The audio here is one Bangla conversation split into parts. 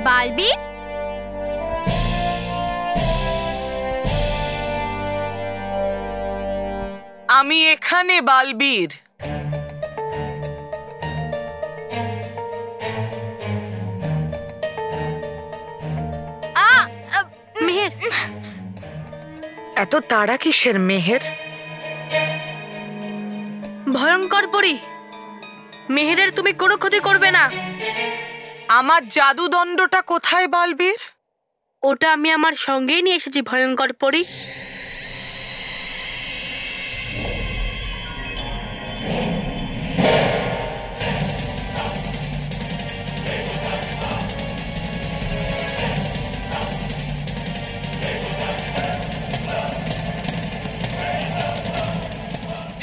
বালবীর, আমি এখানে বালবীর। মেহের, এত তাড়া কিসের মেহের? ভয়ঙ্কর পরী, মেহেরের তুমি কোনো ক্ষতি করবে না। আমার জাদুদণ্ডটা কোথায় বালবীর? ওটা আমি আমার সঙ্গেই নিয়ে এসেছি ভয়ঙ্কর পরী।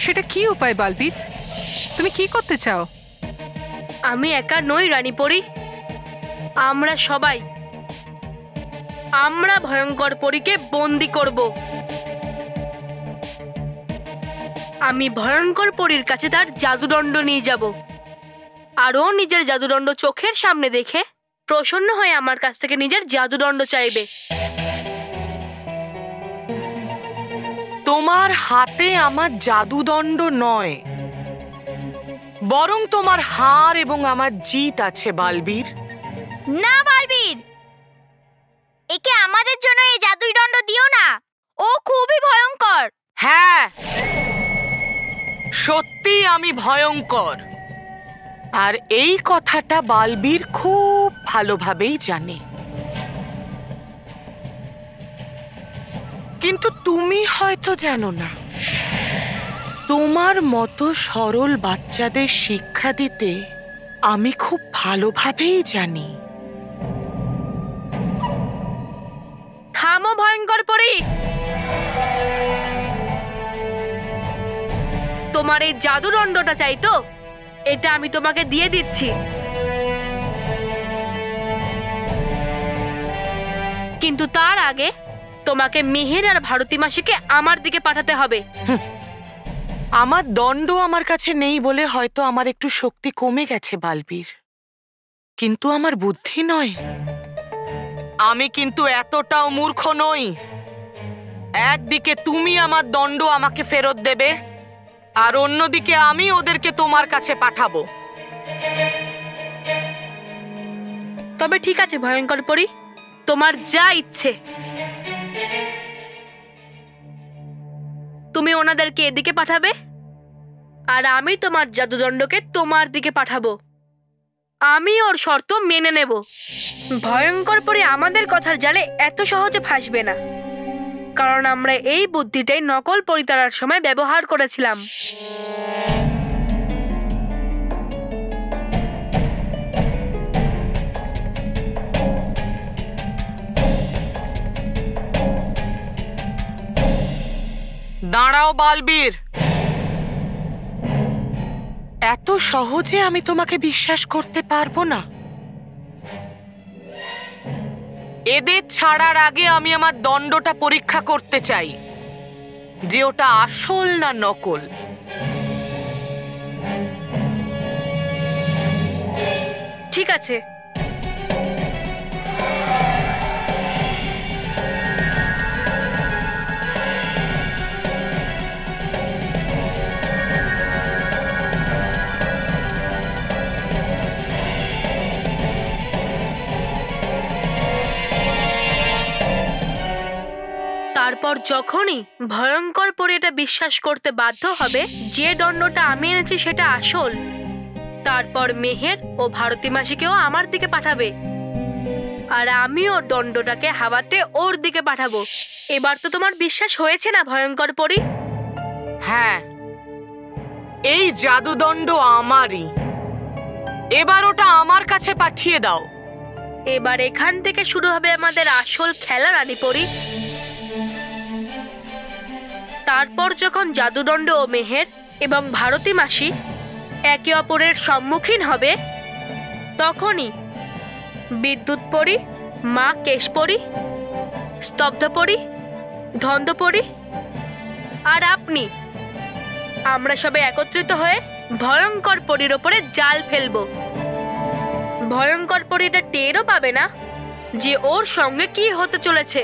সেটা কি উপায় বালবীর? তুমি কি করতে চাও? আমি একা নই রানী পরী, আমরা ভয়ঙ্কর পরীকে বন্দি করব। আমি ভয়ঙ্কর পরীর কাছে তার জাদুদণ্ড নিয়ে যাব, আর ও নিজের জাদুদণ্ড চোখের সামনে দেখে প্রসন্ন হয়ে আমার কাছ থেকে নিজের জাদুদণ্ড চাইবে। তোমার হাতে আমার জাদুদণ্ড নয়, বরং তোমার হার এবং আমার জিত আছে বালবীর। না বালবীর, একে আমাদের জন্য এই জাদুই দণ্ড দিও না, ও খুবই ভয়ঙ্কর। হ্যাঁ, সত্যি আমি ভয়ঙ্কর, আর এই কথাটা বালবীর খুব ভালোভাবেই জানে। কিন্তু তুমি হয়তো জানো না, তোমার মতো সরল বাচ্চাদের শিক্ষা দিতে আমি খুব ভালোভাবেই জানি। থামো ভয়ঙ্কর পরী, তোমার এই জাদুদণ্ডটা চাই তো? এটা আমি তোমাকে দিয়ে দিচ্ছি, কিন্তু তার আগে তোমাকে মেহের আর ভারতী মাসিকে আমার দিকে পাঠাতে হবে। আমার দণ্ড আমার কাছে নেই বলে হয়তো আমার একটু শক্তি কমে গেছে বালবীর, কিন্তু আমার বুদ্ধি নয়। আমি কিন্তু এতটাও মূর্খ নই। একদিকে তুমি আমার দণ্ড আমাকে ফেরত দেবে, আর অন্যদিকে আমি ওদেরকে তোমার কাছে পাঠাবো। তবে ঠিক আছে ভয়ঙ্কর পরী, তোমার যা ইচ্ছে। তুমি ওনাদেরকে এদিকে পাঠাবে, আর আমি তোমার জাদুদণ্ডকে তোমার দিকে পাঠাবো। আমি ওর শর্ত মেনে নেব। ভয়ঙ্কর পরী আমাদের কথার জালে এত সহজে ফাঁসবে না, কারণ আমরা এই বুদ্ধিটাই নকল পরী তাড়ার সময় ব্যবহার করেছিলাম। দাঁড়াও বালবীর, এত সহজে আমি তোমাকে বিশ্বাস করতে পারবো না। এদের ছাড়ার আগে আমি আমার দণ্ডটা পরীক্ষা করতে চাই যে ওটা আসল না নকল। ঠিক আছে, তারপর যখনই ভয়ঙ্কর পরী এটা বিশ্বাস করতে বাধ্য হবে যে দণ্ডটা আমি এনেছি সেটা আসল, তারপর মেহের ও ভারতী মাসিকেও আমার দিকে পাঠাবে, আর আমিও দণ্ডটাকে হাওয়াতে ওর দিকে পাঠাবো। এবার তো তোমার বিশ্বাস হয়েছে না ভয়ঙ্কর পরী? হ্যাঁ, এই জাদুদণ্ড আমারই। এবার ওটা আমার কাছে পাঠিয়ে দাও। এবার এখান থেকে শুরু হবে আমাদের আসল খেলা রানী পরী। তারপর যখন জাদুদণ্ড ও মেহের এবং ভারতী মাসি একে অপরের সম্মুখীন হবে, তখনই বিদ্যুৎ পরী, মা কেশপরী, স্তব্ধ পরী, ধন্দ পরী আর আপনি, আমরা সবাই একত্রিত হয়ে ভয়ঙ্কর পরীর ওপরে জাল ফেলবো। ভয়ঙ্কর পরী এটা টেরও পাবে না যে ওর সঙ্গে কি হতে চলেছে।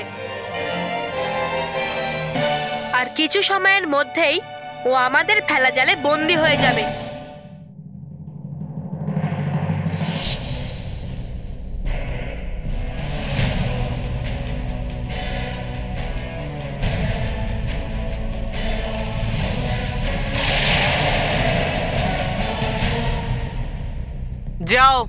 আর কিছু সময়ের মধ্যেই ও আমাদের ফেলা জালে বন্দী হয়ে যাবে। যাও।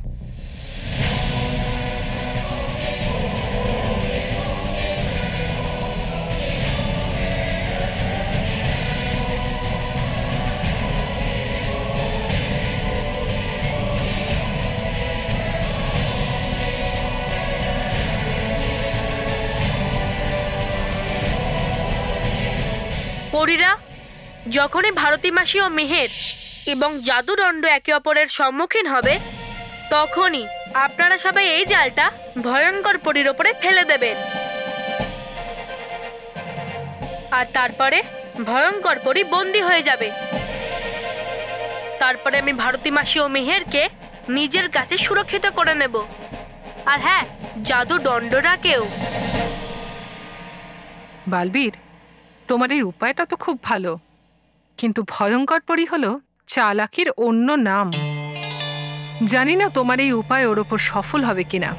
পরীরা, যখনই ভারতী মাসি ও মেহের এবং জাদুদণ্ড একে অপরের সম্মুখীন হবে, তখনই আপনারা সবাই এই জালটা ভয়ঙ্কর পরীর ওপরে ফেলে দেবেন। আর তারপরে ভয়ঙ্কর পরী বন্দী হয়ে যাবে। তারপরে আমি ভারতী মাসি ও মেহেরকে নিজের কাছে সুরক্ষিত করে নেব। আর হ্যাঁ, জাদুদণ্ডটাকেও। বালবীর, তোমার এই উপায়টা তো খুব ভালো, কিন্তু ভয়ঙ্কর পরী হলো চালাকির অন্য নাম। জানি না তোমার এই উপায় ওর ওপর সফল হবে কিনা।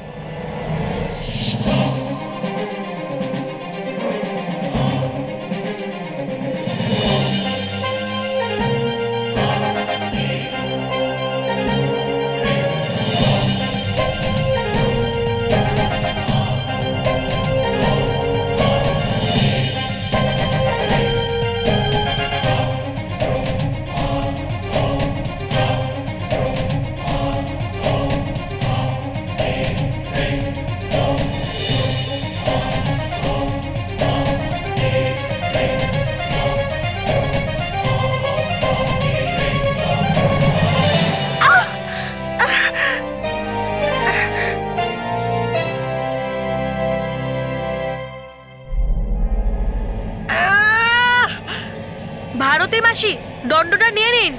ভারতী মাসি, দণ্ডটা নিয়ে নিন।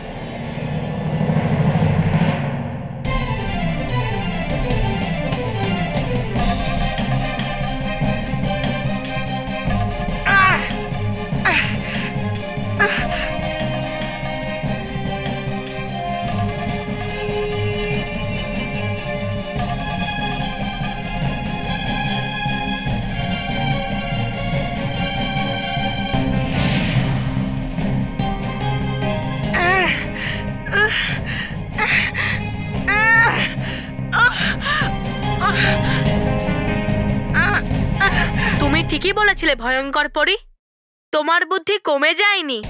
তুমি ঠিকই বলেছিলে ভয়ঙ্কর পরী, তোমার বুদ্ধি কমে যায়নি।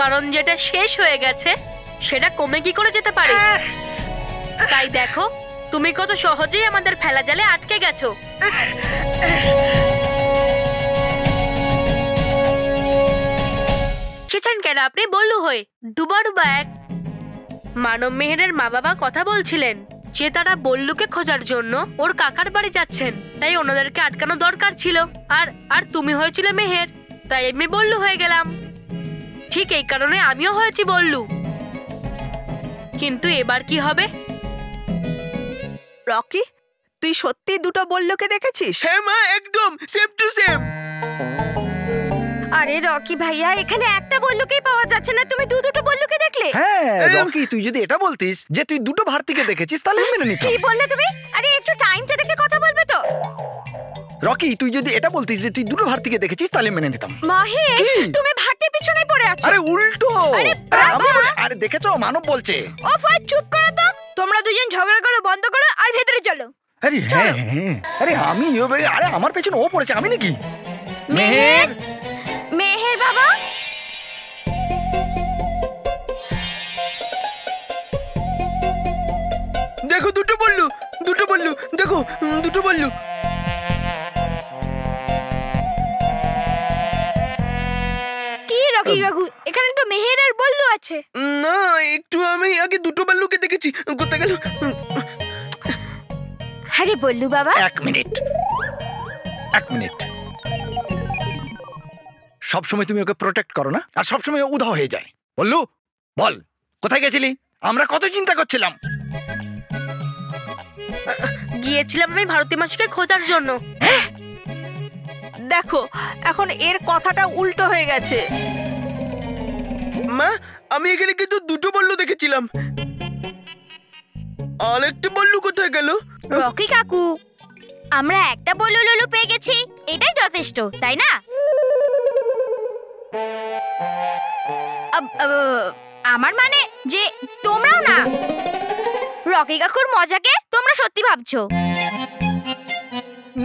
কারণ যেটা শেষ হয়ে গেছে সেটা কমে কি করে যেতে পারে? তাই দেখো, তুমি কত সহজেই আমাদের ফেলা জালে আটকে গেছো। সেছেন কেন আপনি বললু হয়ে? ডুবা ডুবা এক। মানব মেহেরের মা বাবা কথা বলছিলেন যে তারা বল্লুকে খোঁজার জন্য ওর কাকার বাড়ি যাচ্ছেন, তাই ওনাদেরকে আটকানো দরকার ছিল। আর আর তুমি হয়েছিলে মেহের, তাই আমি বল্লু হয়ে গেলাম। ঠিক এই কারণে আমিও হয়েছি বল্লু। কিন্তু এবার কি হবে? রকি, তুই সত্যি দুটো বল্লুকে দেখেছিস? হ্যাঁ মা, একদম সেম টু সেম। আরে রকি ভাইয়া, এখানে একটা বল্লুকেই পাওয়া যাচ্ছে না, তুমি দুটো বল্লুকে দেখলে? হ্যাঁ রকি, তুই যদি এটা বলতিস যে তুই দুটো ভারতীকে দেখেছিস তাহলে মেনে নিতাম। কি বললে তুমি? আরে একটু টাইমটা দেখে কথা বলবে তো। রকি, তুই যদি এটা বলতিস যে তুই দুটো ভারতীকে দেখেছিস তাহলে মেনে নিতাম। মহেশ, কি? তুমি ভাতের পিছনেই পড়ে আছো। আরে উল্টো। আরে আরে দেখেছো, মানব বলছে। ও ফাইট, চুপ করো তো। তোমরা দুজন ঝগড়া করো বন্ধ করো আর ভেতরে চলো। আরে হ্যাঁ হ্যাঁ, আরে আমি আরে আমার পেছনে ও পড়েছে, আমি নাকি? মেহের, মেহের বাবা। দেখো দুটো বললু, দেখো দুটো বললু। কি রকি কাকু, এখানে তো মেহের আর বল্লু আছে। না, একটু আমি আগে দুটো বল্লুকে দেখেছি। কোথায় গেল? আরে বল্লু বাবা, এক মিনিট। সবসময় তুমি ওকে প্রোটেক্ট করো না, আর সবসময় ও উধাও হয়ে যায়। বললু, বল কোথায় গেছিলি? আমরা কত চিন্তা করছিলাম। গিয়েছিলাম আমি ভারতী মাসিকে খোঁজার জন্য। দেখো এখন এর কথাটা উল্টো হয়ে গেছে। মা, আমি এখানে কিন্তু দুটো বল্লু দেখেছিলাম। আরেকটা বল্লু কোথায় গেল? রকি কাকু, আমরা একটা বল্লু লুলু পেয়ে গেছি, এটাই যথেষ্ট, তাই না? আমার মানে যে তোমরাও না। রকি কাকুর মজাকে তোমরা সত্যি ভাবছো।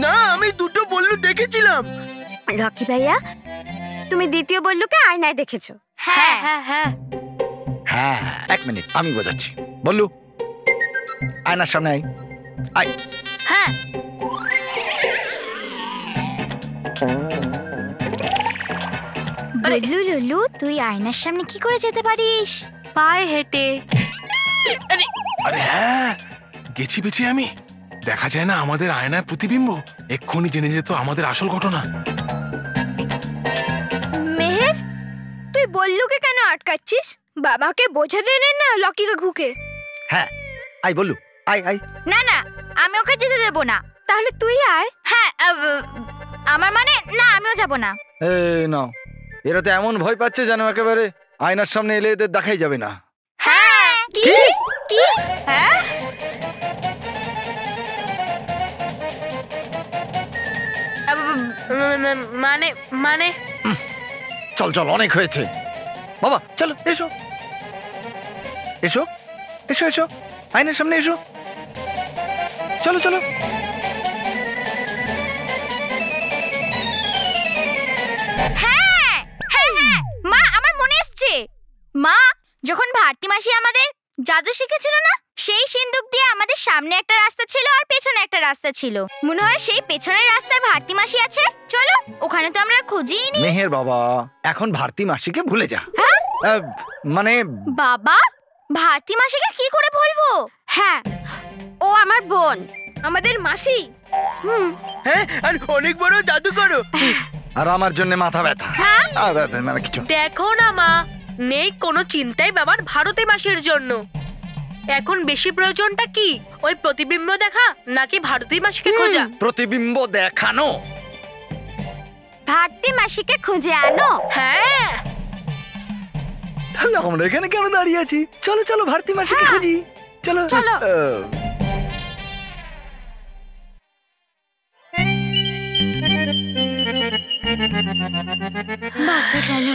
না, আমি দুটো বল্লু দেখেছিলাম। রকি ভাইয়া, তুমি দ্বিতীয় বল্লুকে আয়নায় দেখেছো? হ্যাঁ হ্যাঁ হ্যাঁ। হ্যাঁ, 1 মিনিট, আমি বোঝাচ্ছি। বল্লু, আয়নার সামনে আয়। আয়। হ্যাঁ, বল্লু লুলু, তুই আয়নার সামনে কি করে যেতে পারিস? পায়ে হেঁটে। আরে হ্যাঁ, গেছি পেছি আমি। দেখা যায় না আমাদের আয়নায় প্রতিবিম্ব, এক্ষুনি জেনে যেত আমাদের আসল ঘটনা। মেহের, তুই বল্লুকে কেন আটকাচ্ছিস? বাবাকে বোঝাতে দে না লকি কাকুকে। হ্যাঁ, আয় বল্লু, আয় আয়। না না, আমি ওকে যেতে দেব না। তাহলে তুই আয়। হ্যাঁ, আমার মানে না, আমিও যাব না। এই নাও, এরা তো এমন ভয় পাচ্ছে যেন একেবারে আয়নার সামনে এলে এদের দেখাই যাবে না। হ্যাঁ। কি কি? হ্যাঁ, মানে মানে চল চল, অনেক হয়েছে বাবা, চলো এসো এসো এসো এসো, আয়নার সামনে এসো, চলো চলো। হ্যাঁ হ্যাঁ হ্যাঁ, মা আমার মনে এসছে। মা, যখন ভারতী মাসি আমাদের জাদু শিখেছিল না, সেই সিন্দুক দিয়ে আমাদের সামনে একটা রাস্তা ছিল আর পেছনে একটা রাস্তা ছিল। মনে হয় সেই পেছনের রাস্তায় ভারতী মাসি আছে। চলো, ওখানে তো আমরা খুঁজিই নি। মেহের বাবা, এখন ভারতী মাসিকে ভুলে যা। মানে বাবা, ভারতী মাসিকে কি করে বলবো? হ্যাঁ, ও আমার বোন, আমাদের মাসি। হ্যাঁ, আর অনেক বড় জাদু করো। আর আমার জন্য মাথা ব্যথা। মানে কিছু দেখো না মা, নেই কোনো চিন্তাই বাবার ভারতী মাসির জন্য। এখন বেশি প্রয়োজনটা কি, ওই প্রতিবিম্ব দেখা নাকি ভারতী মাসিকে খোঁজা? প্রতিবিম্ব দেখানো। ভারতী মাসিকে খুঁজে আনো। হ্যাঁ, তাহলে আমরা এখানে কেন দাঁড়িয়ে আছি? চলো চলো, ভারতী মাসিকে খুঁজি। চলো চলো। বাঁচা গেল।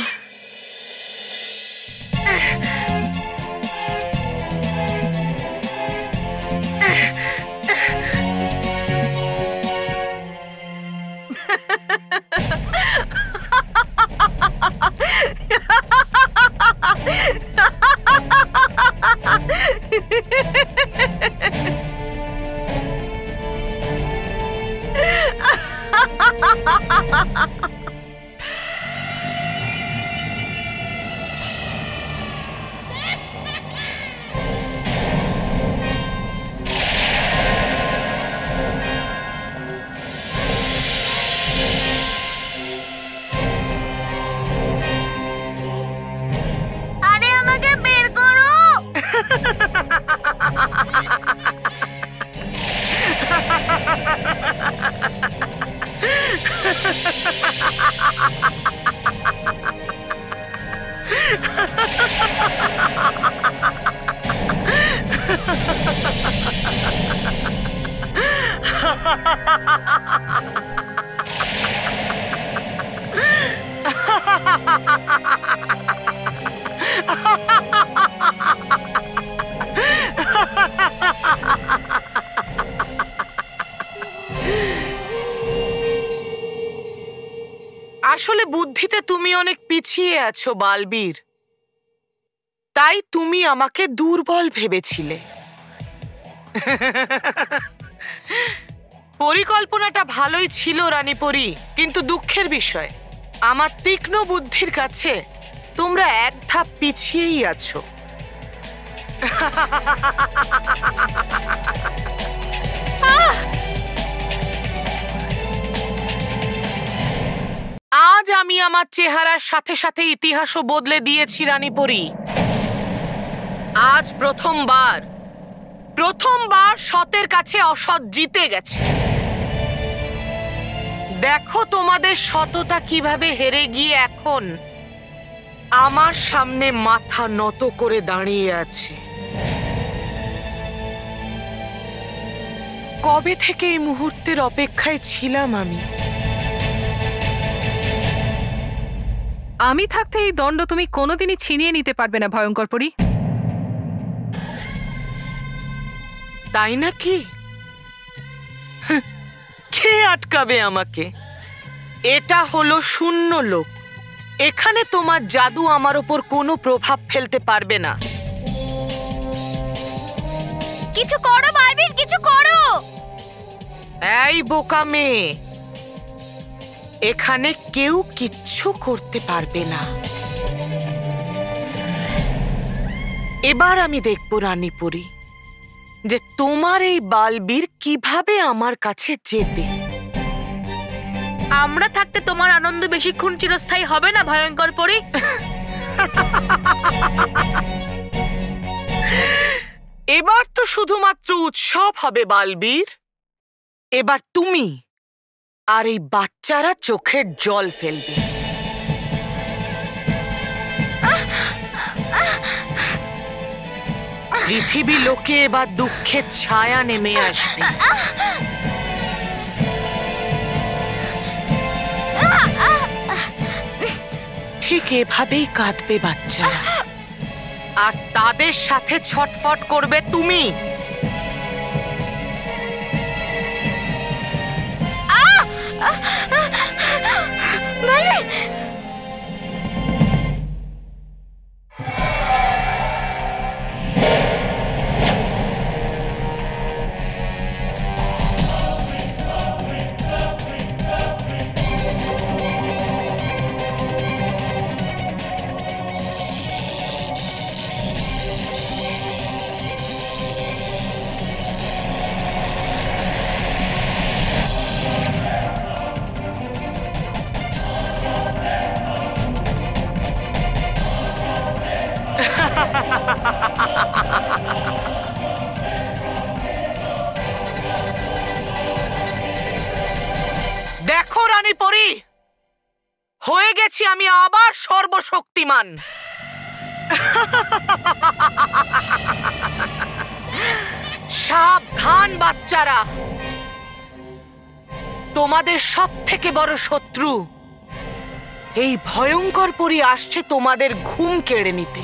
আরে আমাকে বের করো। আসলে বুদ্ধিতে তুমি অনেক পিছিয়ে আছো বালবীর, তাই তুমি আমাকে দুর্বল ভেবেছিলে। পরিকল্পনাটা ভালোই ছিল রানীপরি, কিন্তু দুঃখের বিষয় আমার তীক্ষ্ণ বুদ্ধির কাছে তোমরা এক ধাপ পিছিয়েই আছো। আজ আমি আমার চেহারার সাথে সাথে ইতিহাসও বদলে দিয়েছি রানীপরি। আজ প্রথমবার প্রথমবার সতের কাছে অসৎ জিতে গেছে। দেখো তোমাদের সততা কিভাবে হেরে গিয়ে এখন আমার সামনে মাথা নত করে দাঁড়িয়ে আছে। কবে থেকে এই মুহূর্তের অপেক্ষায় ছিলাম আমি। আমি থাকতে এই দণ্ড তুমি কোনোদিনই ছিনিয়ে নিতে পারবে না ভয়ঙ্কর পরী। তাই নাকি? কে আটকাবে আমাকে? এটা হলো শূন্য লোক। এখানে তোমার জাদু আমার ওপর কোনো প্রভাব ফেলতে পারবে না। কিছু করো বালবীর, কিছু করো। এই বোকা মেয়ে, এখানে কেউ কিচ্ছু করতে পারবে না। এবার আমি দেখব রানী পরী যে তোমার এই বালবীর কিভাবে আমার কাছে যেতে। আমরা থাকতে তোমার আনন্দ বেশিক্ষণ চিরস্থায়ী হবে না ভয়ঙ্কর পরী। এবার তো শুধুমাত্র উৎসব হবে বালবীর। এবার তুমি আর এই বাচ্চারা চোখের জল ফেলবে। পৃথিবী লোকে এবার দুঃখের ছায়া নেমে আসবে। ঠিক এভাবেই কাঁদবে বাচ্চারা, আর তাদের সাথে ছটফট করবে তুমি। দেখো রানী পরী, হয়ে গেছি আমি আবার সর্বশক্তিমান। সাবধান বাচ্চারা, তোমাদের সবথেকে বড় শত্রু এই ভয়ঙ্কর পরী আসছে তোমাদের ঘুম কেড়ে নিতে।